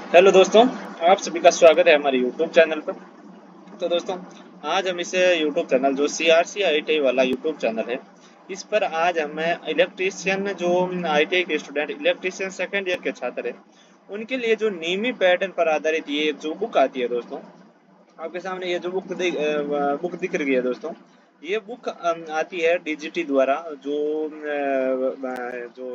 Hello दोस्तों, आप सभी का स्वागत है हमारे यूट्यूब चैनल पर। तो दोस्तों, आज हम इस यूट्यूब चैनल जो CRC ITI वाला यूट्यूब चैनल है, इस पर आज हमें इलेक्ट्रीशियन जो ITI के स्टूडेंट इलेक्ट्रीशियन सेकेंड ईयर के छात्र हैं, उनके लिए जो नीमी पैटर्न पर आधारित ये जो बुक आती है दोस्तों, आपके सामने ये जो बुक दिख रही है दोस्तों, ये बुक आती है DGT द्वारा। जो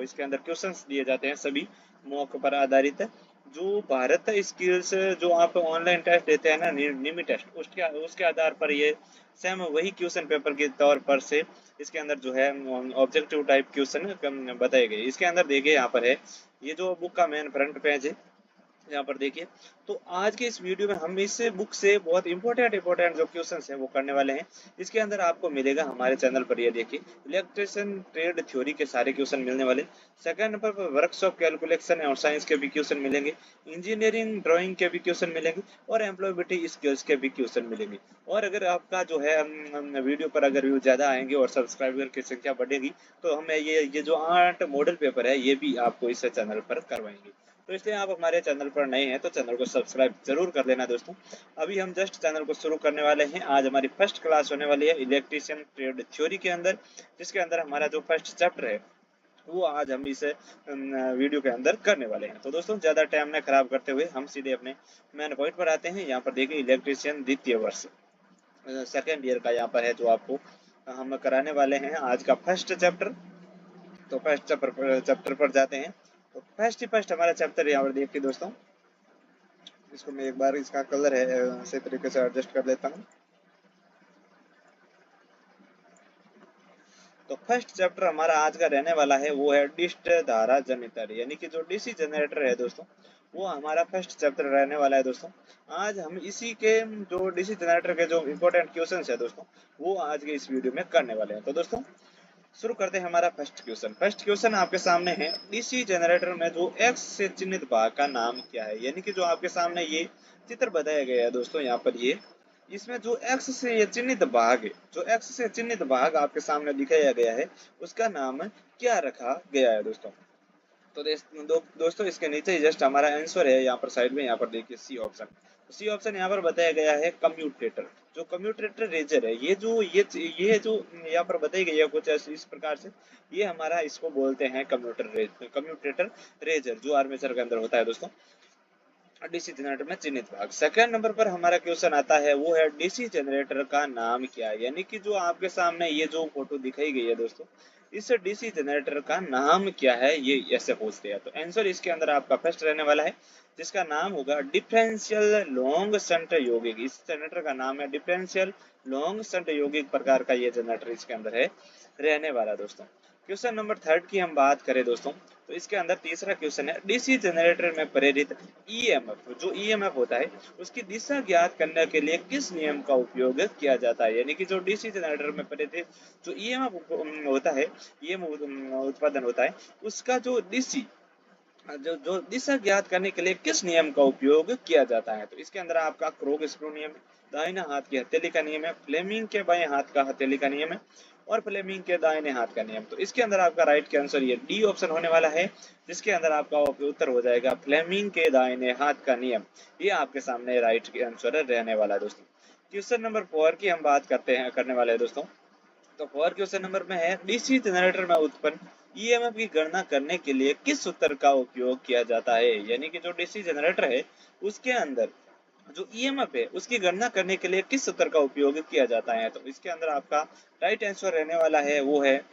इसके अंदर क्वेश्चंस दिए जाते हैं सभी मॉक पर आधारित है। जो भारत स्किल्स जो आप ऑनलाइन टेस्ट देते हैं ना, निमी टेस्ट, उसके आधार पर ये सेम वही क्वेश्चन पेपर के तौर पर से इसके अंदर जो है ऑब्जेक्टिव टाइप क्वेश्चन बताए गए। इसके अंदर देखिए, यहाँ पर है ये जो बुक का मेन फ्रंट पेज है, यहाँ पर देखिए। तो आज के इस वीडियो में हम इस बुक से बहुत इंपॉर्टेंट जो क्वेश्चंस हैं वो करने वाले हैं। इसके अंदर आपको मिलेगा हमारे चैनल पर, ये देखिए, इलेक्ट्रिशियन ट्रेड थ्योरी के सारे क्वेश्चन मिलने वाले। सेकंड नंबर पर वर्कशॉप कैलकुलेशन और साइंस के भी क्वेश्चन मिलेंगे, इंजीनियरिंग ड्राइंग के भी क्वेश्चन मिलेंगे और एम्प्लॉयबिलिटी स्किल्स के भी क्वेश्चन मिलेंगे। और अगर आपका जो है वीडियो पर अगर व्यू ज़्यादा आएंगे और सब्सक्राइबर की संख्या बढ़ेगी, तो हमें ये जो 8 मॉडल पेपर है ये भी आपको इस चैनल पर करवाएंगे। तो इसलिए आप हमारे चैनल पर नए हैं तो चैनल को सब्सक्राइब जरूर कर लेना दोस्तों। अभी हम जस्ट चैनल को शुरू करने वाले हैं। आज हमारी फर्स्ट क्लास होने वाली है इलेक्ट्रिशियन ट्रेड थ्योरी के अंदर, जिसके अंदर हमारा जो फर्स्ट चैप्टर है वो आज हम इस वीडियो के अंदर करने वाले हैं। तो दोस्तों, ज़्यादा टाइम न खराब करते हुए हम सीधे अपने मेन पॉइंट पर आते हैं। यहाँ पर देखिए, इलेक्ट्रिशियन द्वितीय वर्ष सेकेंड ईयर का यहाँ पर है जो आपको हम कराने वाले हैं आज का फर्स्ट चैप्टर। तो फर्स्ट चैप्टर पर जाते हैं। तो फर्स्ट हमारा चैप्टर यहाँ पर देखिए दोस्तों, इसको मैं एक बार इसका कलर है सही तरीके से एडजस्ट कर लेता हूँ। तो फर्स्ट चैप्टर हमारा आज का रहने वाला है वो है डिस्ट धारा जनरेटर, यानी कि जो डीसी जनरेटर है दोस्तों, वो हमारा फर्स्ट चैप्टर रहने वाला है दोस्तों। आज हम इसी के जो डीसी जनरेटर के जो इम्पोर्टेंट क्वेश्चंस है दोस्तों, वो आज के इस वीडियो में करने वाले हैं। तो दोस्तों, शुरू करते हैं हमारा फर्स्ट क्वेश्चन। फर्स्ट क्वेश्चन आपके सामने है, डीसी जनरेटर में जो एक्स से चिन्हित भाग का नाम क्या है। यानी कि जो आपके सामने ये चित्र बताया गया है दोस्तों, यहाँ पर ये इसमें जो एक्स से ये चिन्हित भाग है, जो एक्स से चिन्हित भाग आपके सामने दिखाया गया है, उसका नाम क्या रखा गया है दोस्तों। तो दोस्तों, इसके नीचे ही जस्ट हमारा आंसर है, यहाँ पर साइड में, यहाँ पर देखिए सी ऑप्शन। सी ऑप्शन यहाँ पर बताया गया है कम्यूटेटर। जो कम्यूटेटर रेजर है, ये जो यहाँ पर बताई गई है कुछ इस प्रकार से, ये हमारा इसको बोलते हैं कम्यूटेटर रेजर, जो आर्मेचर के अंदर होता है दोस्तों, डीसी जनरेटर में चिन्हित भाग। सेकंड नंबर पर हमारा क्वेश्चन आता है वो है, डीसी जनरेटर का नाम क्या है। यानी कि जो आपके सामने ये जो फोटो दिखाई गई है दोस्तों, इस डीसी जनरेटर का नाम क्या है, ये ऐसे पूछते हैं। तो आंसर इसके अंदर आपका फर्स्ट रहने वाला है, जिसका नाम होगा डिफरेंशियल लॉन्ग शंट यौगिक। इस जनरेटर का नाम है डिफरेंशियल लॉन्ग शंट यौगिक प्रकार का ये जनरेटर इसके अंदर है रहने वाला दोस्तों। क्वेश्चन नंबर थर्ड की हम बात करें दोस्तों, तो इसके अंदर तीसरा क्वेश्चन है, डीसी जनरेटर में प्रेरित ईएमएफ, जो ईएमएफ होता है उसकी दिशा ज्ञात करने के लिए किस नियम का उपयोग किया जाता है। यानी कि जो डीसी जनरेटर में प्रेरित जो ईएमएफ होता है, ईएमएफ उत्पादन होता है, उसका जो जो जो दिशा ज्ञात करने के लिए किस नियम का उपयोग किया जाता है। तो इसके अंदर आपका क्रोग स्क्रू नियम, दाहिना हाथ की हथेली का नियम है, फ्लेमिंग के बाएं हाथ का हथेली का नियम है और फ्लेमिंग के दाहिने हाथ का नियम। तो इसके अंदर आपका राइट के आंसर ये डी ऑप्शन होने वाला है, जिसके अंदर आपका उत्तर हो जाएगा फ्लेमिंग के दाहिने हाथ का नियम। ये आपके सामने राइट के आंसर रहने वाला है दोस्तों। क्वेश्चन नंबर 4 की हम बात करने वाले हैं दोस्तों। तो 4 क्वेश्चन नंबर में है, डीसी जनरेटर में उत्पन्न ईएमएफ की गणना करने के लिए किस सूत्र का उपयोग किया जाता है। यानी कि जो डीसी जनरेटर है उसके अंदर जो ईएमएफ है उसकी गणना करने के लिए किस सूत्र का उपयोग किया जाता है। तो इसके अंदर आपका राइट आंसर रहने वाला है वो है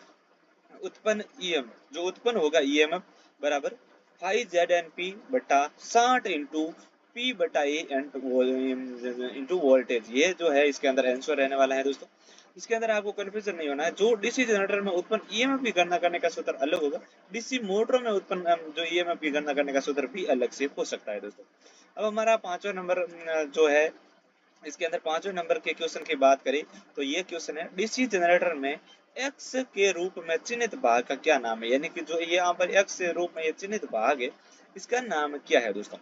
उत्पन्न ईएमएफ। जो उत्पन्न होगा ईएमएफ बराबर 5ZNP बटा 60 इंटू पी बटा ए इंटू वोल्टेज। ये जो है इसके अंदर आंसर रहने वाला है दोस्तों। इसके अंदर आपको कंफ्यूजन नहीं होना है। जो डीसी जनरेटर में उत्पन्न ईएमएफ की गणना करने का सूत्र अलग होगा, डीसी मोटरों में उत्पन्न जो ईएमएफ की गणना करने का सूत्र भी अलग से हो सकता है दोस्तों। अब हमारा पांचवा नंबर जो है, इसके अंदर पांचवें नंबर के क्वेश्चन की बात करें तो ये क्वेश्चन है, डीसी जनरेटर में एक्स के रूप में चिन्हित भाग का क्या नाम है। यानी कि जो ये यहाँ पर एक्स के रूप में ये चिन्हित भाग है, इसका नाम क्या है दोस्तों।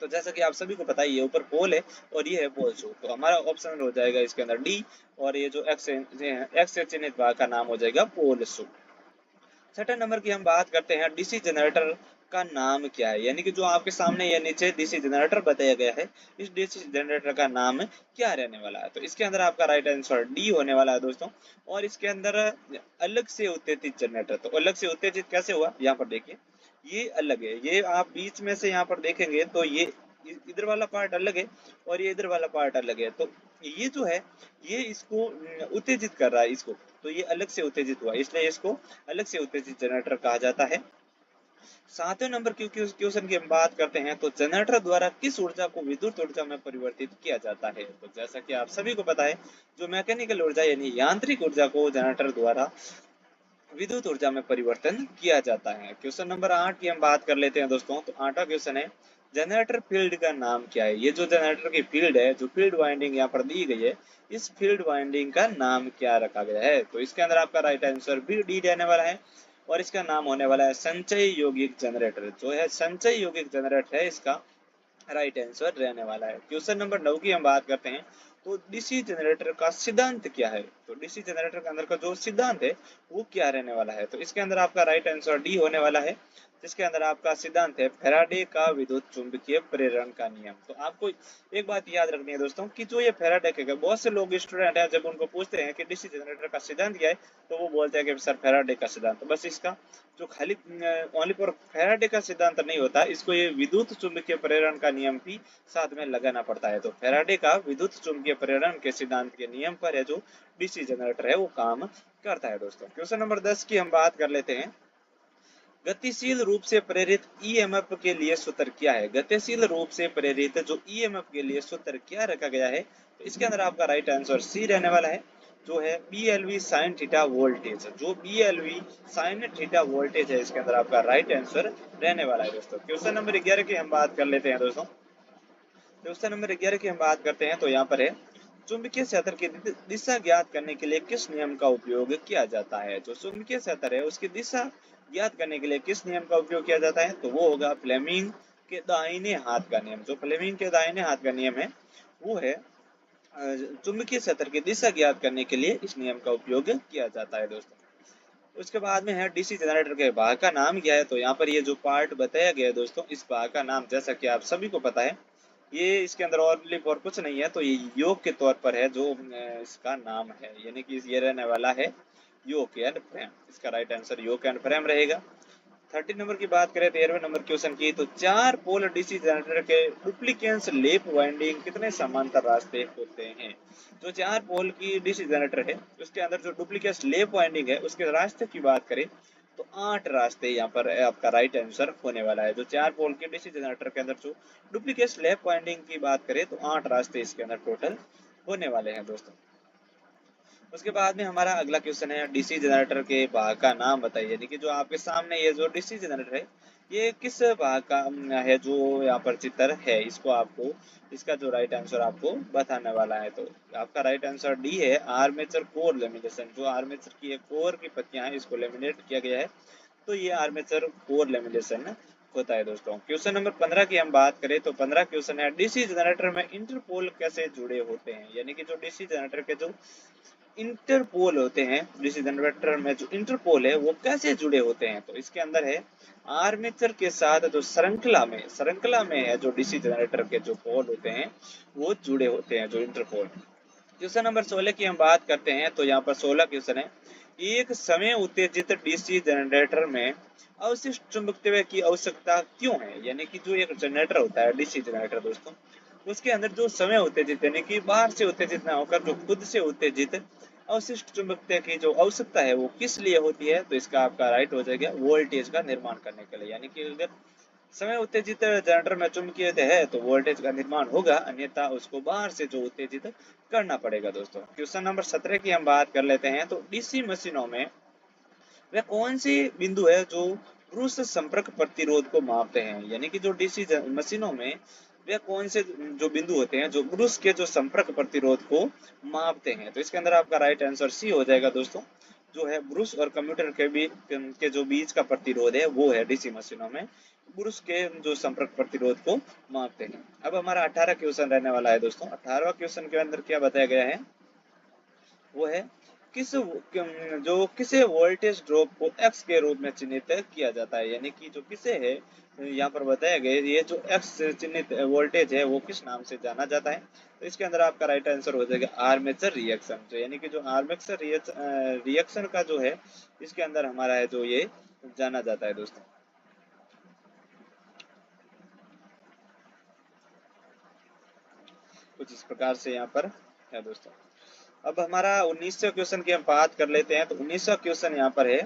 तो जैसा कि आप सभी को पता है, ये ऊपर पोल है और ये है पोल शू। तो हमारा ऑप्शन हो जाएगा इसके अंदर डी, और ये जो एक्स से चिन्हित भाग का नाम हो जाएगा पोल शू। छठे नंबर की हम बात करते हैं, डीसी जनरेटर का नाम क्या है, यानी कि जो आपके सामने ये नीचे डीसी जनरेटर बताया गया है, इस डीसी जनरेटर का नाम क्या रहने वाला है। तो इसके अंदर आपका राइट आंसर डी होने वाला है दोस्तों। और इसके अंदर अलग से उत्तेजित जनरेटर, तो अलग से उत्तेजित कैसे हुआ, यहाँ पर देखिए ये अलग है, ये आप बीच में से यहाँ पर देखेंगे तो ये इधर वाला पार्ट अलग है और ये इधर वाला पार्ट अलग है। तो ये जो है ये इसको उत्तेजित कर रहा है इसको, तो ये अलग से उत्तेजित हुआ, इसलिए इसको अलग से उत्तेजित जनरेटर कहा जाता है। 7वें नंबर की क्वेश्चन की हम बात करते हैं, तो जनरेटर द्वारा किस ऊर्जा को विद्युत ऊर्जा में परिवर्तित किया जाता है। तो जैसा कि आप सभी को पता है, जो मैकेनिकल ऊर्जा यानी यांत्रिक ऊर्जा को जनरेटर द्वारा विद्युत ऊर्जा में परिवर्तन किया जाता है। क्वेश्चन नंबर 8 की हम बात कर लेते हैं दोस्तों। तो 8वां क्वेश्चन है, जनरेटर फील्ड का नाम क्या है। ये जो जनरेटर की फील्ड है, जो फील्ड वाइंडिंग यहाँ पर दी गई है, इस फील्ड वाइंडिंग का नाम क्या रखा गया है। तो इसके अंदर आपका राइट आंसर भी डी रहने वाला है और इसका नाम होने वाला है संचय यौगिक जनरेटर। जो है संचय यौगिक जनरेटर है, इसका राइट आंसर रहने वाला है। क्वेश्चन नंबर 9 की हम बात करते हैं, तो डीसी जनरेटर का सिद्धांत क्या है। तो डीसी जनरेटर के अंदर का जो सिद्धांत है वो क्या रहने वाला है। तो इसके अंदर आपका राइट आंसर डी होने वाला है, जिसके अंदर आपका सिद्धांत है फैराडे का विद्युत चुंबकीय प्रेरण का नियम। तो आपको एक बात याद रखनी है दोस्तों कि जो ये फैराडे का, बहुत से लोग स्टूडेंट हैं जब उनको पूछते हैं कि डीसी जनरेटर का सिद्धांत क्या है, तो वो बोलते हैं कि सर फैराडे का सिद्धांत। तो बस इसका जो खाली ओनली फॉर फैराडे का सिद्धांत नहीं होता, इसको ये विद्युत चुंबकीय प्रेरण का नियम भी साथ में लगाना पड़ता है। तो फैराडे का विद्युत चुंबकीय प्रेरण के सिद्धांत के नियम पर है जो डीसी जनरेटर है वो काम करता है दोस्तों। क्वेश्चन नंबर 10 की हम बात कर लेते हैं, गतिशील रूप से प्रेरित ईएमएफ के लिए सूत्र क्या है। गतिशील रूप से प्रेरित जो ईएमएफ के लिए सूत्र क्या रखा गया है। तो इसके अंदर आपका राइट आंसर सी रहने वाला है, जो है BLV साइन थीटा वोल्टेज। जो BLV साइन थीटा वोल्टेज है, इसके अंदर आपका राइट आंसर रहने वाला है दोस्तों। क्वेश्चन नंबर 11 की हम बात कर लेते हैं दोस्तों। क्वेश्चन नंबर 11 की हम बात करते हैं, तो यहाँ पर है, चुंबकीय क्षेत्र की दिशा ज्ञात करने के लिए किस नियम का उपयोग किया जाता है। जो चुंबकीय क्षेत्र है उसकी दिशा ज्ञात करने के लिए किस नियम का उपयोग किया जाता है। तो वो होगा फ्लेमिंग के दाहिने हाथ का नियम। जो फ्लेमिंग के दाहिने हाथ का नियम है वो है चुंबकीय क्षेत्र की दिशा ज्ञात करने के लिए इस नियम का उपयोग किया जाता है दोस्तों। उसके बाद में है डीसी जनरेटर के भाग का नाम क्या है। तो यहाँ पर ये जो पार्ट बताया गया है दोस्तों, इस भाग का नाम जैसा कि आप सभी को पता है, ये इसके अंदर और कुछ नहीं है, तो ये योग के तौर पर है जो इसका नाम है, यानी कि ये रहने वाला है योग एंड फ्रेम। इसका राइट आंसर योग एंड फ्रेम रहेगा। 13 नंबर की बात करें, 13वें नंबर क्वेश्चन की, तो 4 पोल डीसी जनरेटर के डुप्लीकेंस लेप वाइंडिंग कितने समांतर रास्ते होते हैं। जो 4 पोल की डीसी जनरेटर है उसके अंदर जो डुप्लीकेंस लेप वाइंडिंग है उसके रास्ते की बात करें तो 8 रास्ते यहाँ पर आपका राइट आंसर होने वाला है। जो 4 पोल के डीसी जनरेटर के अंदर जो डुप्लीकेट लेप वाइंडिंग की बात करें तो 8 रास्ते इसके अंदर टोटल होने वाले हैं दोस्तों। उसके बाद में हमारा अगला क्वेश्चन है, डीसी जनरेटर के भाग का नाम बताइए। यानी कि जो आपके सामने ये जो डीसी जनरेटर है ये किस भाग का है, जो यहाँ पर चित्र है, इसको आपको इसका जो राइट आंसर आपको बताने वाला है। तो आपका राइट आंसर डी है, आर्मेचर कोर लेमिनेशन। जो आर्मेचर की कोर की पत्तियां हैं इसको लेमिनेट किया गया है, तो ये आर्मेचर कोर लेमिनेशन होता है दोस्तों। क्वेश्चन नंबर 15 की हम बात करें तो 15 क्वेश्चन है, डीसी जनरेटर में इंटरपोल कैसे जुड़े होते हैं। यानी कि जो डीसी जनरेटर के जो इंटरपोल होते हैं, डीसी जनरेटर में जो इंटरपोल है वो कैसे जुड़े होते हैं। तो इसके अंदर है आर्मेचर के साथ जो श्रृंखला में है जो डीसी जनरेटर के जो पोल होते हैं वो जुड़े होते हैं, जो इंटरपोल। क्वेश्चन नंबर 16 की हम बात करते हैं, तो यहाँ पर 16 क्वेश्चन है, एक समय उत्तेजित डीसी जनरेटर में अवशिष्ट चुंबकत्व की आवश्यकता क्यों है। यानी कि जो एक जनरेटर होता है डीसी जनरेटर दोस्तों, उसके अंदर जो समय उत्तेजित यानी कि बाहर से उत्तेजित ना होकर जो खुद से उत्तेजित अवशिष्ट चुंबकत्व की जो आवश्यकता है वो किस लिए होती है। तो इसका आपका राइट हो जाएगा वोल्टेज का निर्माण करने के लिए। यानी कि अगर समय उत्तेजित जनरेटर में चुंबकीय है तो वोल्टेज का निर्माण होगा, अन्यथा उसको बाहर से जो उत्तेजित करना पड़ेगा दोस्तों। क्वेश्चन नंबर 17 की हम बात कर लेते हैं, तो डीसी मशीनों में वह कौन सी बिंदु है जो ब्रूस संपर्क प्रतिरोध को मापते हैं। यानी कि जो डीसी मशीनों में वे कौन से जो बिंदु होते हैं जो ब्रूस के जो संपर्क प्रतिरोध को मापते हैं। तो इसके अंदर आपका राइट आंसर सी हो जाएगा दोस्तों, जो है ब्रूस और कंप्यूटर के जो बीच का प्रतिरोध है वो है डीसी मशीनों में ब्रूस के जो संपर्क प्रतिरोध को मापते हैं। अब हमारा 18 क्वेश्चन रहने वाला है दोस्तों। 18वां क्वेश्चन के अंदर क्या बताया गया है वो है किस जो किसे वोल्टेज ड्रॉप को एक्स के रूप में चिन्हित किया जाता है, यानी कि जो किसे है यहाँ पर बताया गया ये जो एक्स चिन्हित वोल्टेज है वो किस नाम से जाना जाता है। तो इसके अंदर आपका राइट आंसर हो जाएगा आर्मेचर रिएक्शन। तो यानी कि जो आर्मेचर रिएक्शन का जो है इसके अंदर हमारा है जो ये जाना जाता है दोस्तों। कुछ इस प्रकार से यहाँ पर है दोस्तों। अब हमारा 1900 क्वेश्चन की हम बात कर लेते हैं। तो 1900 क्वेश्चन यहाँ पर है,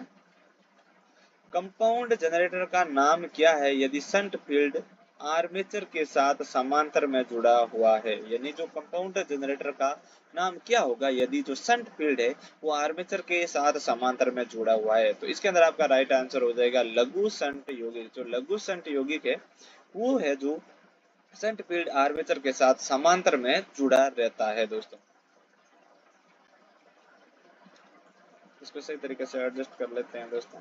कंपाउंड जनरेटर का नाम क्या है यदि शंट फील्ड आर्मेचर के साथ समांतर में जुड़ा हुआ है। यानी जो कंपाउंड जनरेटर का नाम क्या होगा यदि जो शंट फील्ड है वो आर्मेचर के साथ समांतर में जुड़ा हुआ है। तो इसके अंदर आपका राइट आंसर हो जाएगा लघु शंट यौगिक। जो लघु शंट यौगिक है वो है जो शंट फील्ड आर्मेचर के साथ समांतर में जुड़ा रहता है दोस्तों। इसको सही तरीके से एडजस्ट कर लेते हैं दोस्तों।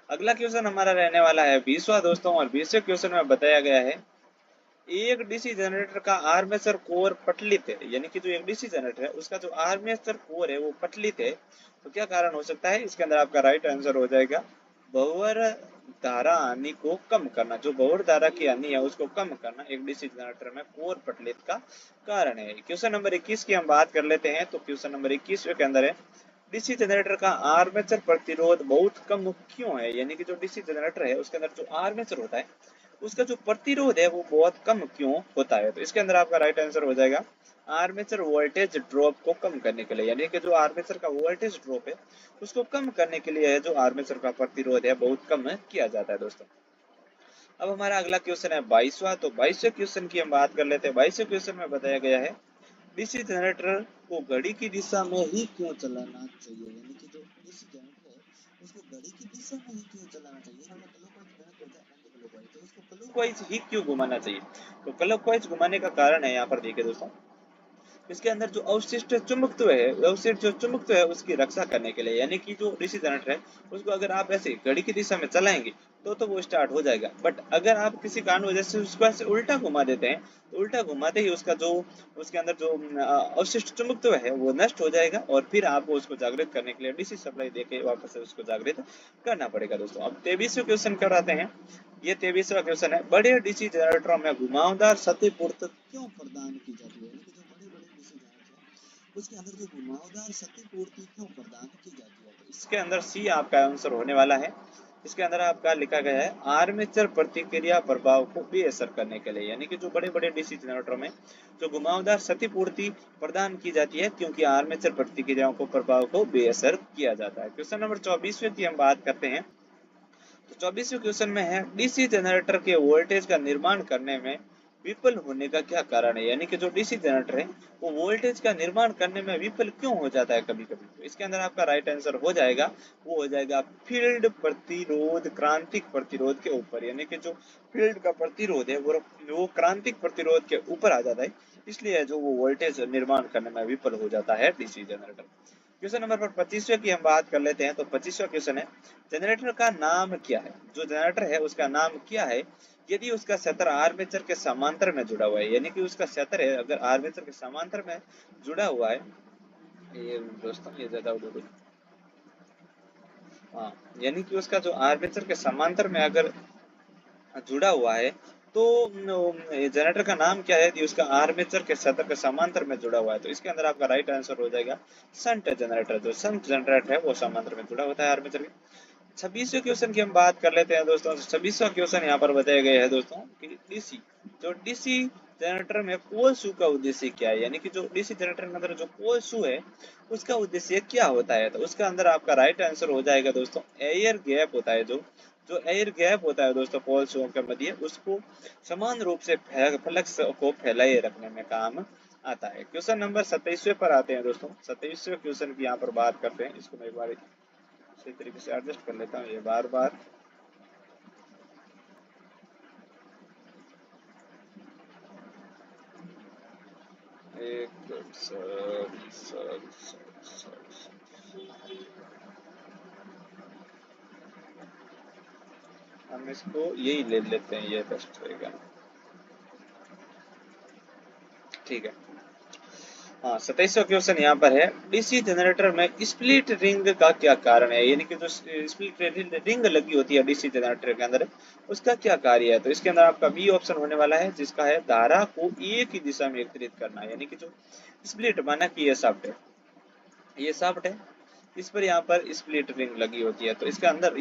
अगला क्वेश्चन हमारा रहने वाला है 20वां दोस्तों, और 20वें क्वेश्चन में बताया गया है एक डीसी जनरेटर का आर्मेचर कोर पटलित है। यानी कि जो एक डीसी जनरेटर है उसका जो आर्मेचर कोर है वो पटलित है। तो क्या कारण हो सकता है? इसके अंदर आपका राइट आंसर हो जाएगा भंवर धारा हानि को कम करना। जो भंवर धारा की हानि है उसको कम करना एक डीसी जनरेटर में कोर पटलित का कारण है। क्वेश्चन नंबर 21 की हम बात कर लेते हैं। तो क्वेश्चन नंबर 21 के अंदर है डीसी जनरेटर का आर्मेचर प्रतिरोध बहुत कम क्यों है। यानी कि जो डीसी जनरेटर है उसके अंदर जो आर्मेचर होता है उसका जो प्रतिरोध है वो बहुत कम क्यों होता है। तो इसके अंदर आपका राइट आंसर हो जाएगा आर्मेचर वोल्टेज ड्रॉप को कम करने के लिए। यानी कि जो आर्मेचर का वोल्टेज ड्रॉप है उसको कम करने के लिए है जो आर्मेचर का प्रतिरोध है बहुत कम किया जाता है दोस्तों। अब हमारा अगला क्वेश्चन है 22वां। तो 22वें क्वेश्चन की हम बात कर लेते हैं। 22वें क्वेश्चन में बताया गया है डीसी जनरेटर को घड़ी की दिशा में ही क्यों चलाना चाहिए। यानी कि जो डीसी जनरेटर है उसको घड़ी की दिशा में ही क्यों चलाना चाहिए। तो उसको क्लॉकवाइज ही क्यों घुमाना चाहिए। तो क्लॉकवाइज घुमाने का कारण है यहाँ पर देखिए दोस्तों, इसके अंदर जो अवशिष्ट चुंबकत्व है, अवशिष्ट जो चुंबकत्व है उसकी रक्षा करने के लिए। यानी कि जो डीसी जनरेटर है उसको अगर आप ऐसे घड़ी की दिशा में चलाएंगे तो वो स्टार्ट हो जाएगा। बट अगर आप किसी कारण वजह से उसको ऐसे उल्टा घुमा देते हैं तो उल्टा घुमाते ही उसका जो उसके अंदर जो अवशिष्ट चुंबकत्व है वो नष्ट हो जाएगा और फिर आपको उसको जागृत करने के लिए डीसी सप्लाई देके वापस से उसको जागृत करना पड़ेगा दोस्तों। अब 23वें क्वेश्चन कराते हैं। ये 23वां क्वेश्चन है बड़े डीसी जनरेटरों में घुमावदार क्षतिपूर्ति क्यों प्रदान की जाती है। उसके अंदर जो घुमावदार क्षतिपूर्ति क्यों प्रदान की जाती है। तो इसके अंदर सी आपका आंसर होने वाला है। इसके अंदर आपका लिखा गया है आर्मेचर प्रतिक्रिया प्रभाव को बेअसर करने के लिए। यानी कि जो बड़े बड़े डीसी जनरेटरों में जो घुमावदार क्षतिपूर्ति प्रदान की जाती है क्योंकि आर्मेचर प्रतिक्रियाओं को प्रभाव को बेअसर किया जाता है। क्वेश्चन नंबर 24वें की हम बात करते हैं। तो 24वें क्वेश्चन में है डीसी जनरेटर के वोल्टेज का निर्माण करने में विफल होने का क्या कारण है। यानी कि जो डीसी जनरेटर है वो वोल्टेज का निर्माण करने में विफल क्यों हो जाता है कभी कभी। तो इसके अंदर आपका राइट आंसर हो जाएगा वो हो जाएगा फील्ड प्रतिरोध क्रांतिक प्रतिरोध के ऊपर। यानी कि जो फील्ड का प्रतिरोध है वो क्रांतिक प्रतिरोध के ऊपर आ जाता है, इसलिए जो वो वोल्टेज निर्माण करने में विफल हो जाता है डीसी जनरेटर। क्वेश्चन नंबर 25वें की हम बात कर लेते हैं। तो 25वां क्वेश्चन है जनरेटर का नाम क्या है। जो जनरेटर है उसका नाम क्या है यदि उसका क्षेत्र आर्मेचर के समांतर में जुड़ा हुआ है। यानी कि उसका क्षेत्र है अगर आर्मेचर के समांतर में जुड़ा हुआ है, ये दोस्तों ये ज्यादा हाँ, यानी कि उसका जो आर्मेचर के समांतर में अगर जुड़ा हुआ है तो जनरेटर का नाम क्या है यदि उसका आर्मेचर के क्षेत्र के समांतर में जुड़ा हुआ है। तो इसके अंदर आपका राइट आंसर हो जाएगा शंट जनरेटर। जो शंट जनरेटर है वो समांतर में जुड़ा होता है आर्मेचर के। 26वें क्वेश्चन की हम बात कर लेते हैं दोस्तों। 26वां क्वेश्चन यहाँ पर बताया गया है दोस्तों कि डीसी जो डीसी जनरेटर में पोल शू का उद्देश्य क्या है। यानी कि जो डीसी जनरेटर के अंदर जो पोल शू है उसका उद्देश्य क्या होता है। तो उसका अंदर आपका राइट आंसर हो जाएगा दोस्तों एयर गैप होता है। जो जो एयर गैप होता है दोस्तों पोल शू के मध्य उसको समान रूप से फ्लक्स को फैलाए रखने में काम आता है। क्वेश्चन नंबर 27वें पर आते हैं दोस्तों। 27वें क्वेश्चन की यहाँ पर बात करते हैं। इसको मैं एक बार सही तरीके से एडजस्ट कर लेता हूँ ये बार बार। एक हम इसको यही ले लेते हैं, ये बेस्ट रहेगा। ठीक है। हाँ, 27वां क्वेश्चन यहाँ पर है, डीसी जनरेटर में स्प्लिट रिंग का क्या कारण है, यानी कि जो स्प्लिट रिंग लगी होती है डीसी जनरेटर के अंदर, उसका क्या कार्य है। तो इसके अंदर आपका बी ऑप्शन होने वाला है, जिसका है धारा को एक ही दिशा में वितरित करना, यानी कि जो स्प्लिट, माना कि ये शाफ्ट है, ये शाफ्ट है, इस पर यहाँ पर स्प्लिट रिंग लगी होती है, तो इसके अंदर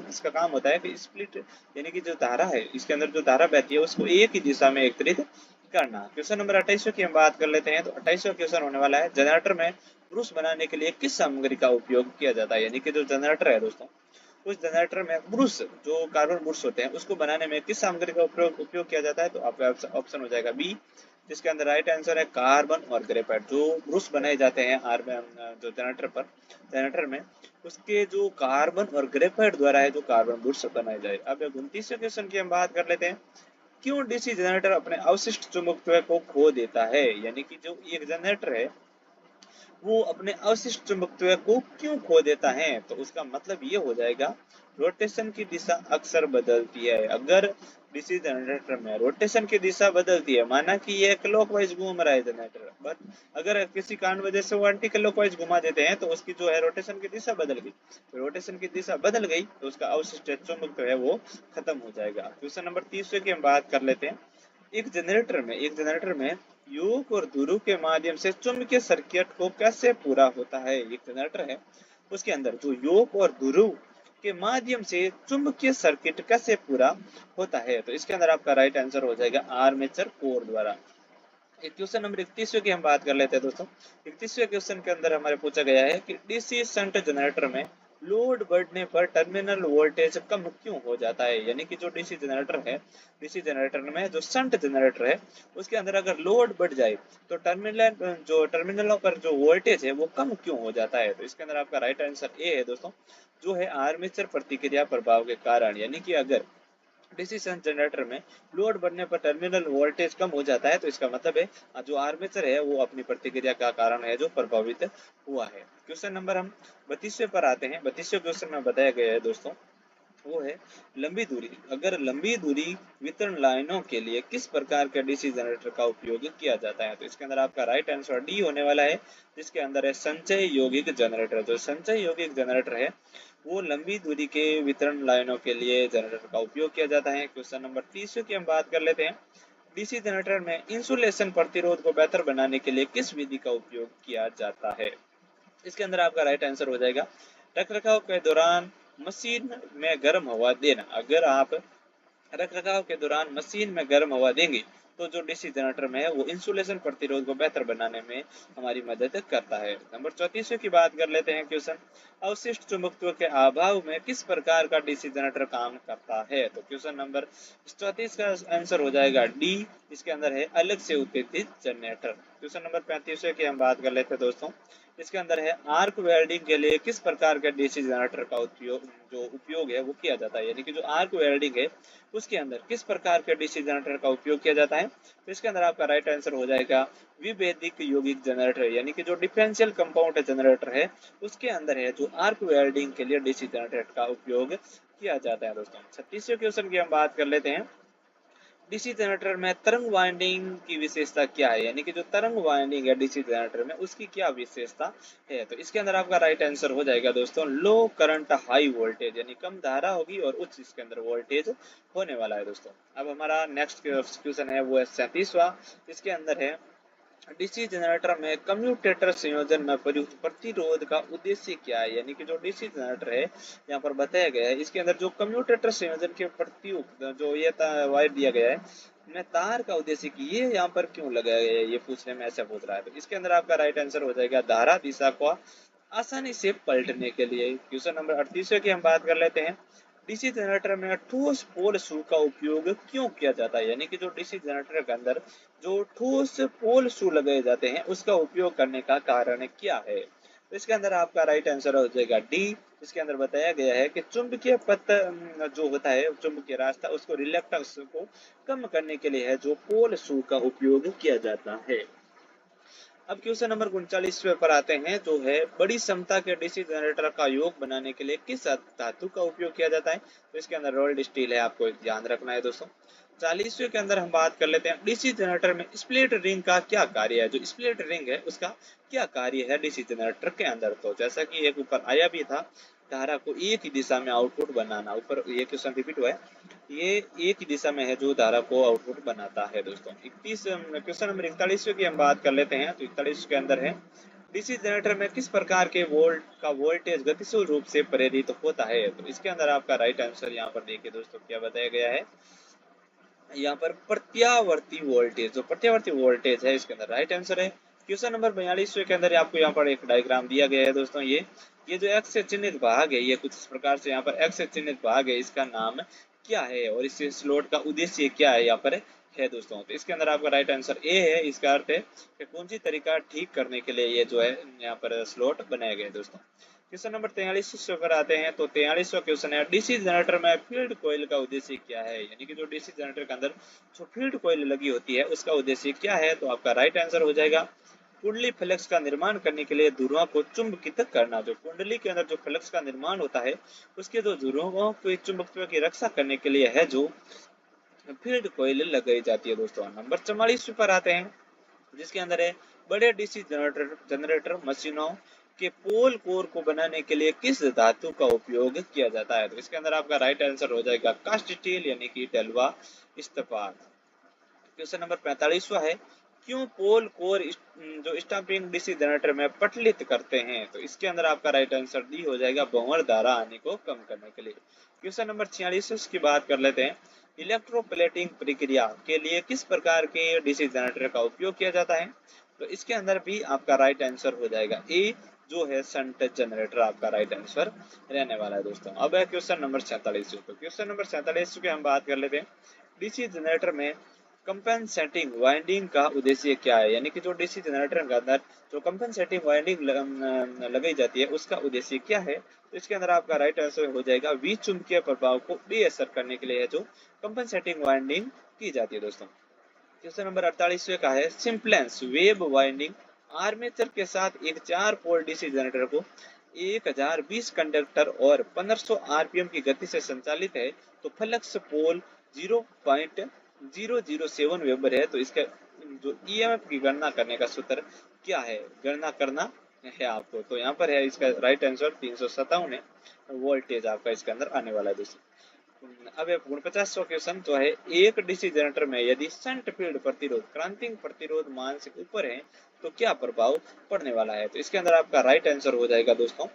इसका काम होता है कि स्प्लिट, यानी कि जो धारा है, इसके अंदर जो धारा बहती है उसको एक ही दिशा में एकत्रित करना। क्वेश्चन नंबर 28 की हम बात कर लेते हैं। तो 28वां क्वेश्चन होने वाला है, जनरेटर में ब्रूस बनाने के लिए किस सामग्री का उपयोग किया जाता है, यानी कि जो जनरेटर है दोस्तों, उस जनरेटर में ब्रूस, जो कार्बन ब्रूस होते हैं, उसको बनाने में किस सामग्री का उपयोग किया जाता है। तो आपका ऑप्शन हो जाएगा बी, जिसके अंदर राइट आंसर है कार्बन और ग्रेफाइट। जो ब्रूस बनाए जाते हैं जो जनरेटर में, उसके जो कार्बन और ग्रेफाइट द्वारा है जो कार्बन ब्रूस बनाए जाए। अब 29वें क्वेश्चन की हम बात कर लेते हैं, क्यों डीसी जनरेटर अपने अवशिष्ट चुंबकत्व को खो देता है, यानी कि जो एक जनरेटर है वो अपने अवशिष्ट चुंबकत्व को क्यों खो देता है। तो उसका मतलब ये हो जाएगा, रोटेशन की दिशा अक्सर बदलती है। अगर डीसी जनरेटर में रोटेशन की दिशा बदलती है, माना कि ये क्लॉकवाइज घूम रहा है जनरेटर, बट अगर किसी कारण वजह से वो एंटी क्लॉकवाइज घुमा देते हैं, तो उसकी जो है रोटेशन की दिशा बदल गई, तो रोटेशन की दिशा बदल गई तो उसका अवशिष्ट चुंबकत्व है वो खत्म हो जाएगा। क्वेश्चन नंबर 30 की हम बात कर लेते हैं, एक जनरेटर में योक और ध्रुव के माध्यम से चुंबकीय सर्किट को कैसे पूरा होता है। एक जनरेटर है, उसके अंदर जो योक और ध्रुव के माध्यम से चुंबकीय सर्किट कैसे पूरा होता है। तो इसके अंदर आपका राइट आंसर हो जाएगा आर्मेचर कोर द्वारा। क्वेश्चन नंबर 31 की हम बात कर लेते हैं दोस्तों। 31वें क्वेश्चन के अंदर हमारे पूछा गया है कि डीसी शंट जनरेटर में लोड बढ़ने पर टर्मिनल वोल्टेज कम क्यों हो जाता है, यानी कि जो डीसी जनरेटर है, डीसी जनरेटर में जो शंट जनरेटर है, उसके अंदर अगर लोड बढ़ जाए तो टर्मिनलों पर जो वोल्टेज है वो कम क्यों हो जाता है। तो इसके अंदर आपका राइट आंसर ए है दोस्तों, जो है आर्मेचर प्रतिक्रिया प्रभाव के कारण, यानी कि अगर डीसी शंट जनरेटर में लोड बढ़ने पर टर्मिनल वोल्टेज कम हो जाता है, तो इसका मतलब है जो आर्मेचर है वो अपनी प्रतिक्रिया का कारण है जो प्रभावित हुआ है। क्वेश्चन नंबर हम 32वें पर आते हैं। 32वें क्वेश्चन में बताया गया है दोस्तों, वो है लंबी दूरी, अगर लंबी दूरी वितरण लाइनों के लिए किस प्रकार के डीसी जनरेटर का उपयोग किया जाता है। तो इसके अंदर आपका राइट आंसर डी होने वाला है, जिसके अंदर है संचय यौगिक जनरेटर। जो संचय यौगिक जनरेटर है वो लंबी दूरी के वितरण लाइनों के लिए जनरेटर का उपयोग किया जाता है। क्वेश्चन नंबर 30 की हम बात कर लेते हैं, डीसी जनरेटर में इंसुलेशन प्रतिरोध को बेहतर बनाने के लिए किस विधि का उपयोग किया जाता है। इसके अंदर आपका राइट आंसर हो जाएगा रखरखाव के दौरान मशीन में गर्म हवा देना। अगर आप रखरखाव के दौरान मशीन में गर्म हवा देंगे तो जो डीसी जनरेटर में है वो इंसुलेशन प्रतिरोध को बेहतर बनाने में हमारी मदद करता है। नंबर 34 की बात कर लेते हैं। क्वेश्चन, अवशिष्ट चुंबकत्व के अभाव में किस प्रकार का डीसी जनरेटर काम करता है। तो क्वेश्चन नंबर 34 का आंसर हो जाएगा डी, इसके अंदर है अलग से उत्तेजित जनरेटर। क्वेश्चन नंबर 35 की हम बात कर लेते हैं दोस्तों, इसके अंदर है आर्क वेल्डिंग के लिए किस प्रकार के डीसी जनरेटर का उपयोग है वो किया जाता है, यानी कि जो आर्क वेल्डिंग है उसके अंदर किस प्रकार के डीसी जनरेटर का उपयोग किया जाता है। तो इसके अंदर आपका राइट आंसर हो जाएगा विभेदिक यौगिक जनरेटर, यानी कि जो डिफरेंशियल कंपाउंड जनरेटर है उसके अंदर है जो आर्क वेल्डिंग के लिए डीसी जनरेटर का उपयोग किया जाता है। दोस्तों 36वें क्वेश्चन की हम बात कर लेते हैं, डीसी जनरेटर में तरंग वाइंडिंग की विशेषता क्या है, यानी कि जो तरंग वाइंडिंग है डीसी जनरेटर में उसकी क्या विशेषता है। तो इसके अंदर आपका राइट आंसर हो जाएगा दोस्तों लो करंट हाई वोल्टेज, यानी कम धारा होगी और उच्च इसके अंदर वोल्टेज होने वाला है। दोस्तों अब हमारा नेक्स्ट क्वेश्चन है वो है 37वां, इसके अंदर है डीसी जनरेटर में कम्यूटेटर संयोजन में प्रयुक्त प्रतिरोध का उद्देश्य क्या है, यानी कि जो डीसी जनरेटर है यहाँ पर बताया गया है, इसके अंदर जो कम्यूटेटर संयोजन के प्रयुक्त जो ये वायर दिया गया है मैं तार का उद्देश्य की ये यहाँ पर क्यों लगाया गया है, ये पूछने में ऐसा पूछ रहा है। तो इसके अंदर आपका राइट आंसर हो जाएगा धारा दिशा को आसानी से पलटने के लिए। क्वेश्चन नंबर 38 की हम बात कर लेते हैं, डीसी जनरेटर में ठोस पोल शू का उपयोग क्यों किया जाता है, यानी कि जो डीसी जनरेटर के अंदर जो ठोस पोल शू लगाए जाते हैं उसका उपयोग करने का कारण क्या है। तो इसके अंदर आपका राइट आंसर हो जाएगा डी, इसके अंदर बताया गया है कि चुंबकीय पथ जो होता है चुंबकीय रास्ता उसको रिलेक्टेंस को कम करने के लिए है जो पोल शू का उपयोग किया जाता है। अब क्वेश्चन नंबर 39 पर आते हैं, जो है बड़ी क्षमता के डीसी जनरेटर का योग बनाने के लिए किस धातु का उपयोग किया जाता है? तो इसके अंदर रोल्ड स्टील है, आपको ध्यान रखना है दोस्तों। 40वें के अंदर हम बात कर लेते हैं, डीसी जनरेटर में स्प्लिट रिंग का क्या कार्य है? जो स्प्लिट रिंग है उसका क्या कार्य है डीसी जनरेटर के अंदर? तो जैसा कि एक ऊपर आया भी था, धारा को एक ही दिशा में आउटपुट बनाना, ऊपर ये क्वेश्चन रिपीट हुआ है, ये एक ही दिशा में है जो धारा को आउटपुट बनाता है दोस्तों। 31 क्वेश्चन नंबर 41 की हम बात कर लेते हैं, तो 41 के अंदर है, डीसी जनरेटर में किस प्रकार के वोल्टेज गतिशील रूप से प्रेरित होता है? तो इसके अंदर आपका राइट आंसर यहाँ पर देखिए दोस्तों क्या बताया गया है, यहाँ पर प्रत्यावर्ती वोल्टेज, जो प्रत्यावर्ती वोल्टेज है इसके अंदर राइट आंसर है। क्वेश्चन नंबर 42 के अंदर आपको यहाँ पर एक डायग्राम दिया गया है दोस्तों, ये जो एक्स से चिन्हित भाग है, ये कुछ इस प्रकार से यहाँ पर एक्स से चिन्हित भाग है, इसका नाम क्या है और इस स्लॉट का उद्देश्य क्या है यहाँ पर है दोस्तों। तो इसके अंदर आपका राइट आंसर ए है। इसका अर्थ है कि कुंजी तरीका ठीक करने के लिए ये जो है यहाँ पर स्लॉट बनाए गए दोस्तों। क्वेश्चन नंबर 43 पर आते हैं, तो 43वां क्वेश्चन है, डीसी जनरेटर में फील्ड कॉइल का उद्देश्य क्या है? यानी कि जो डीसी जनरेटर के अंदर जो फील्ड कॉइल लगी होती है उसका उद्देश्य क्या है? तो आपका राइट आंसर हो जाएगा कुंडली फ्लक्स का निर्माण करने के लिए ध्रुवों को चुंबकित करना। जो कुंडली के अंदर जो फ्लक्स का निर्माण होता है उसके जो ध्रुवों के चुंबकत्व की रक्षा करने के लिए है जो फील्ड कॉइल लगाई जाती है दोस्तों। नंबर 44 पर आते हैं, जिसके अंदर है, बड़े डीसी जनरेटर मशीनों के पोल कोर को बनाने के लिए किस धातु का उपयोग किया जाता है? तो इसके अंदर आपका राइट आंसर हो जाएगा कास्ट स्टील यानी कि डलवा इस्पात। क्वेश्चन नंबर 45वां है, क्यों पोल कोर जो स्टैंपिंग डीसी जनरेटर में पटलित करते हैं? तो इसके अंदर आपका राइट आंसर डी हो जाएगा, भंवर धारा आने को कम करने के लिए। क्वेश्चन नंबर 46 की बात कर लेते हैं, इलेक्ट्रोप्लेटिंग प्रक्रिया के लिए किस प्रकार के डीसी जनरेटर का उपयोग किया जाता है? तो इसके अंदर भी आपका राइट आंसर हो जाएगा ए, जो है शंट जनरेटर आपका राइट आंसर रहने वाला है दोस्तों। अब है क्वेश्चन नंबर 47। तो क्वेश्चन नंबर 47 की हम बात कर लेते हैं, डीसी जनरेटर में कंपनसेटिंग वाइंडिंग का उद्देश्य क्या है? यानी कि जो डीसी जनरेटर के अंदर जो कंपनसेटिंग वाइंडिंग लगाई जाती है उसका उद्देश्य क्या है? तो इसके अंदर आपका राइट आंसर हो जाएगा विद्युत चुंबकीय प्रभाव को बेअसर करने के लिए है जो कंपनसेटिंग वाइंडिंग की जाती है दोस्तों। क्वेश्चन नंबर 48 का है, सिंपलेंस वेब वाइंडिंग आर्मेचर के साथ एक 4 पोल डीसी जनरेटर को 1020 कंडक्टर और 1500 आरपीएम की गति से संचालित है, तो फ्लक्स पोल 0.007 वेबर है। तो इसका जो ईएमएफ की गणना करने का सूत्र क्या है? गणना करना है आपको, तो यहाँ पर है इसका राइट आंसर 357 है, वोल्टेज आपका इसके अंदर आने वाला है दोस्तों। अब 49वां क्वेश्चन तो है, एक डीसी जनरेटर में यदि शंट फील्ड प्रतिरोध क्रांतिक प्रतिरोध मान से ऊपर है तो क्या प्रभाव पड़ने वाला है? तो इसके अंदर आपका राइट आंसर हो जाएगा दोस्तों,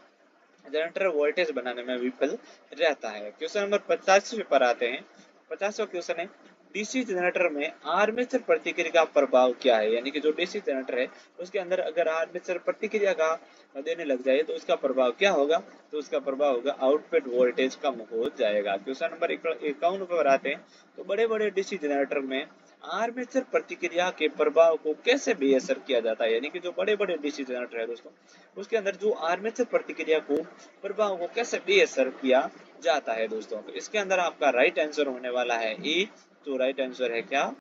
जनरेटर वोल्टेज बनाने में विफल रहता है। क्वेश्चन नंबर 50 पर आते हैं, 50वां क्वेश्चन है, डीसी जनरेटर में आर्मेचर प्रतिक्रिया का प्रभाव क्या है? यानी कि जो डीसी जनरेटर है उसके अंदर अगर आर्मेचर प्रतिक्रिया का देने लग जाए तो उसका प्रभाव क्या होगा? तो उसका प्रभाव होगा आउटपुट वोल्टेज कम हो जाएगा। क्वेश्चन नंबर 51 पर आते हैं, तो बड़े बड़े डीसी जनरेटर में आर्मेचर प्रतिक्रिया के प्रभाव को कैसे बेअसर किया जाता है? यानी कि जो बड़े बड़े डीसी जनरेटर है दोस्तों उसके अंदर जो आर्मेचर प्रतिक्रिया को प्रभाव को कैसे बेअसर किया जाता है दोस्तों? तो इसके अंदर आपका राइट आंसर होने वाला है ए, तो राइट आंसर है क्या?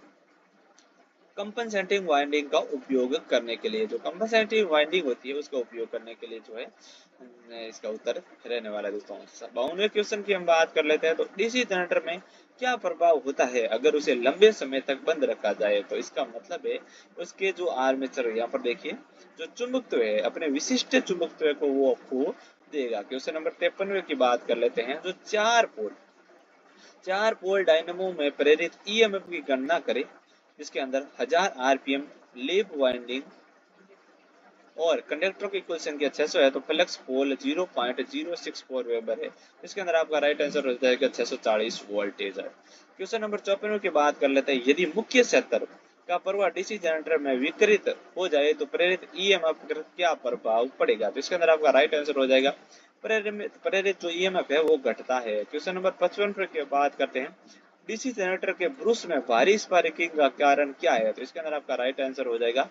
कंपनसेटिंग वाइंडिंग का उपयोग करने के लिए। जो कंपनसेटिंग वाइंडिंग होती है उसका उपयोग करने के लिए जो है इसका उत्तर रहने वाला है दोस्तों। 52वें क्वेश्चन की हम बात कर लेते हैं, तो डीसी जनरेटर में क्या प्रभाव होता है अगर उसे लंबे समय तक बंद रखा जाए? तो इसका मतलब है उसके जो आर्मेचर, यहाँ पर देखिए, जो चुंबकत्व है अपने विशिष्ट चुंबकत्व को वो खो देगा। क्वेश्चन नंबर 53 की बात कर लेते हैं, जो चार पोल डायनेमो में प्रेरित ईएमएफ की गणना करें, जिसके अंदर 1000 आरपीएम लैप वाइंडिंग और कंडक्टर की कुल संख्या 600 है, तो फ्लक्स पोल 0.064 वेबर है। इसके अंदर आपका राइट आंसर हो जाएगा 640 वोल्टेज है। क्वेश्चन नंबर 54 की बात कर लेते हैं, यदि मुख्य क्षेत्र का प्रवाह डीसी जनरेटर में विकृत हो जाए तो प्रेरित ईएमएफ पर क्या प्रभाव पड़ेगा? तो इसके अंदर आपका राइट आंसर हो जाएगा प्रेरित जो ईएमएफ है वो घटता है। क्वेश्चन नंबर 55 की बात करते हैं, डीसी जनरेटर के ब्रूस में भारी स्पार्किंग का कारण क्या है? तो इसके अंदर आपका राइट आंसर हो जाएगा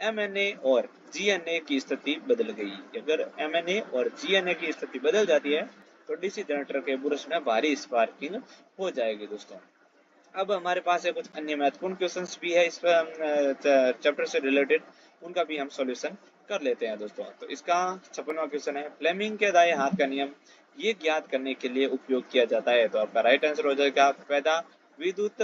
एमएनए और जीएनए की स्थिति बदल गई। अगर एमएनए और जीएनए की स्थिति बदल जाती है तो डीसी जनरेटर के ब्रश में भारी स्पार्किंग हो जाएगी दोस्तों। अब हमारे पास है कुछ अन्य महत्वपूर्ण क्वेश्चंस भी है इस चैप्टर से रिलेटेड, उनका भी हम सॉल्यूशन कर लेते हैं दोस्तों। तो इसका 56वां क्वेश्चन है, फ्लेमिंग के दाएं हाथ का नियम ये ज्ञात करने के लिए उपयोग किया जाता है। तो आपका राइट आंसर हो जाएगा पैदा विद्युत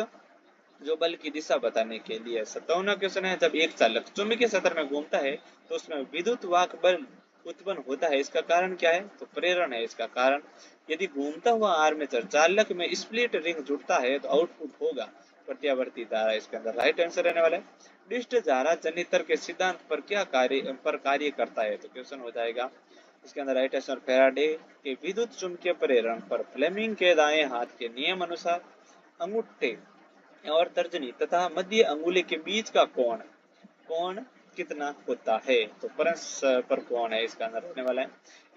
जो बल की दिशा बताने के लिए। 57वां क्वेश्चन है, जब एक चालक चुंबकीय सतह में घूमता है तो उसमें विद्युत वाहक बल उत्पन्न होता है, इसका कारण क्या है? तो प्रेरण है इसका कारण। यदि घूमता हुआ आर्मेचर चालक में स्प्लिट रिंग जुड़ता है तो आउटपुट होगा प्रत्यावर्ती धारा। इसके अंदर राइट आंसर रहने वाला है डिस्ट धारा जनित्र के सिद्धांत पर क्या कार्य करता है। तो क्वेश्चन हो जाएगा इसके अंदर राइट आंसर फैराडे के विद्युत चुंबकीय प्रेरण पर फ्लेमिंग के दाएं हाथ के नियम अनुसार अंगूठे और तर्जनी तथा मध्य अंगुली के बीच का कोण कोण कितना होता है? तो परस्पर कोण है इसका आंसर रहने वाला है।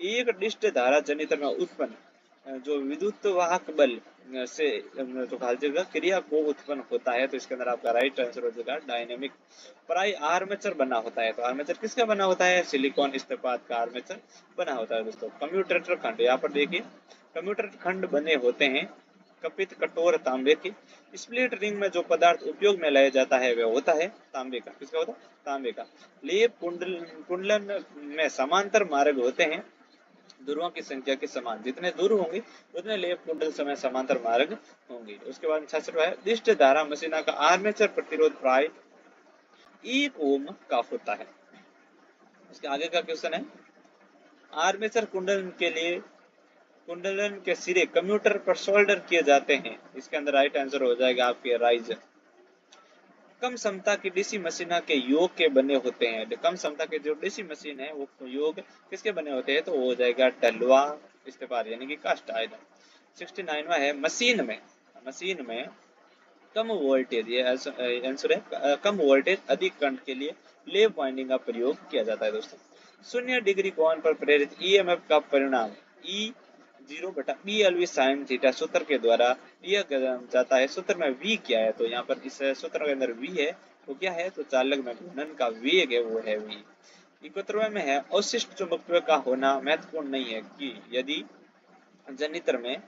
एक डिस्ट धारा जनित्र में उत्पन्न जो विद्युत वाहक बल से जो जगह क्रिया को उत्पन्न होता है, तो इसके अंदर आपका राइट आंसर हो जाएगा डायनेमिक। प्राय आर्मेचर बना होता है। तो आर्मेचर किसका बना होता है? सिलिकॉन इस्पात का आर्मेचर बना होता है दोस्तों। कम्यूटेटर खंड, यहाँ पर देखिए कम्यूटेटर खंड बने होते हैं कपित कठोर तांबे की। स्प्लिट रिंग में जो पदार्थ उपयोग में लाया जाता है वह होता है तांबे का। किसका होता है? तांबे का। लेप कुंडलन में समांतर मार्ग होते हैं ध्रुवों की संख्या के समान, जितने दूर होंगे उतने लेप कुंडल समय समांतर मार्ग होंगे। उसके बाद 66वां है, दिष्ट धारा मशीना का आर्मेचर प्रतिरोध प्राय 1 ओम का होता है। इसके आगे का क्वेश्चन है, आर्मेचर कुंडलन के लिए कुंडलन के सिरे कम्यूटर पर सोल्डर किए जाते हैं। इसके अंदर राइट आंसर हो जाएगा आपके राइज। कम क्षमता की डीसी मशीन के योग के बने होते हैं। कम क्षमता के जो डीसी मशीन है वो योग किसके बने होते हैं? तो वो हो जाएगा डलवा इस्तेपार यानी कि कास्ट आयरन। 69वां है, मशीन में कम वोल्टेज, ये आंसर है कम वोल्टेज अधिक करंट के लिए लेप वाइंडिंग का प्रयोग किया जाता है दोस्तों। 0 डिग्री कोण पर प्रेरित ईएमएफ का परिणाम ई 0/BLV sin थीटा सूत्र के द्वारा दिया जाता है। सूत्र में V क्या है? तो यहाँ पर इस सूत्र के अंदर V है वो क्या है? तो चालक में घूर्णन का वेग है वो है V। 71वें में है, अवशिष्ट चुंबकत्व का होना महत्वपूर्ण नहीं है कि यदि जनित्र में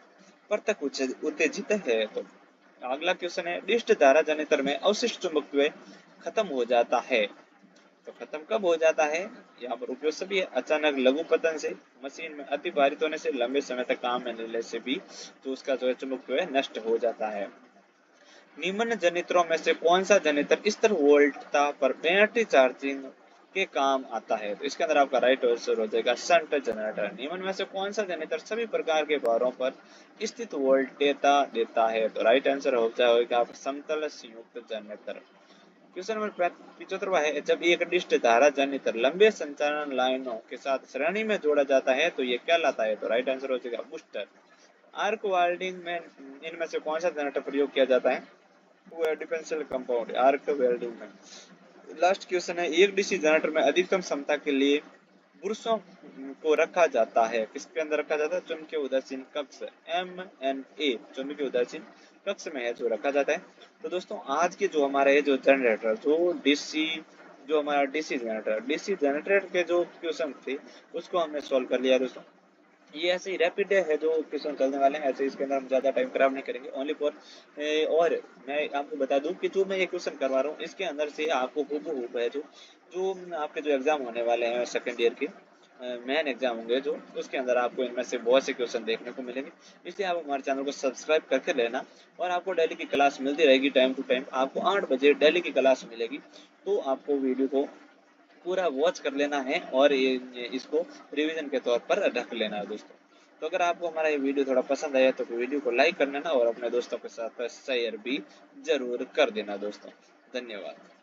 परतक उत्तेजित है। तो अगला क्वेश्चन है, डिस्ट धारा जनित्र में अवशिष्ट चुंबकत्व खत्म हो जाता है। तो खत्म कब हो जाता है? यहाँ पर उपयोग सभी है, अचानक लघु पतन से, मशीन में अति भारित होने से, लंबे समय तक काम में लेने से भी तो उसका जो है चुंबकत्व है नष्ट हो जाता है। निम्न जनित्रों में से कौन सा जनित्र स्थिर वोल्टता पर बैटरी चार्जिंग के काम आता है? तो इसके अंदर आपका राइट आंसर हो जाएगा शंट जनरेटर। निम्न में से कौन सा जनरेटर सभी प्रकार के भारों पर स्थित वोल्टेता देता है? तो राइट आंसर हो जाएगा समतल संयुक्त जनरेटर। क्वेश्चन नंबर 75 है, जब एक डिस्ट धारा जनित्र लंबे संचालन लाइनों के साथ श्रेणी में जोड़ा जाता है तो ये क्या लाता है? तो राइट आंसर हो जाएगा बूस्टर। आर्क वेल्डिंग में इनमें से कौन सा जनरेटर प्रयोग किया जाता है? वो है डिफरेंशियल कंपाउंड आर्क वेल्डिंग में। लास्ट क्वेश्चन है, एक डीसी जनरेटर में अधिकतम क्षमता के लिए पुरुषों को रखा जाता है। किसके अंदर रखा जाता है? चुंबकीय उदासीन कक्ष MNA चुंबकीय उदासीन कक्ष में है जो रखा जाता है। तो दोस्तों आज के जो हमारे जो जनरेटर जो हमारा डीसी जनरेटर के जो क्वेश्चन थे उसको हमने सॉल्व कर लिया दोस्तों। ये ऐसे ही रैपिड है जो क्वेश्चन चलने वाले हैं, ऐसे इसके अंदर हम ज़्यादा टाइम खराब नहीं करेंगे ओनली फॉर। और मैं आपको बता दूं कि जो मैं ये क्वेश्चन करवा रहा हूँ इसके अंदर से आपको हूबहू है जो आपके जो एग्जाम होने वाले हैं सेकेंड ईयर के मेन एग्जाम होंगे जो, उसके अंदर आपको इनमें से बहुत से क्वेश्चन देखने को मिलेंगे। इसलिए आप हमारे चैनल को सब्सक्राइब करके लेना और आपको डेली की क्लास मिलती रहेगी टाइम टू टाइम। आपको 8 बजे डेली की क्लास मिलेगी, तो आपको वीडियो को पूरा वॉच कर लेना है और इसको रिवीजन के तौर पर रख लेना है दोस्तों। तो अगर आपको हमारा ये वीडियो थोड़ा पसंद आया तो वीडियो को लाइक कर लेना और अपने दोस्तों के साथ शेयर भी जरूर कर देना दोस्तों। धन्यवाद।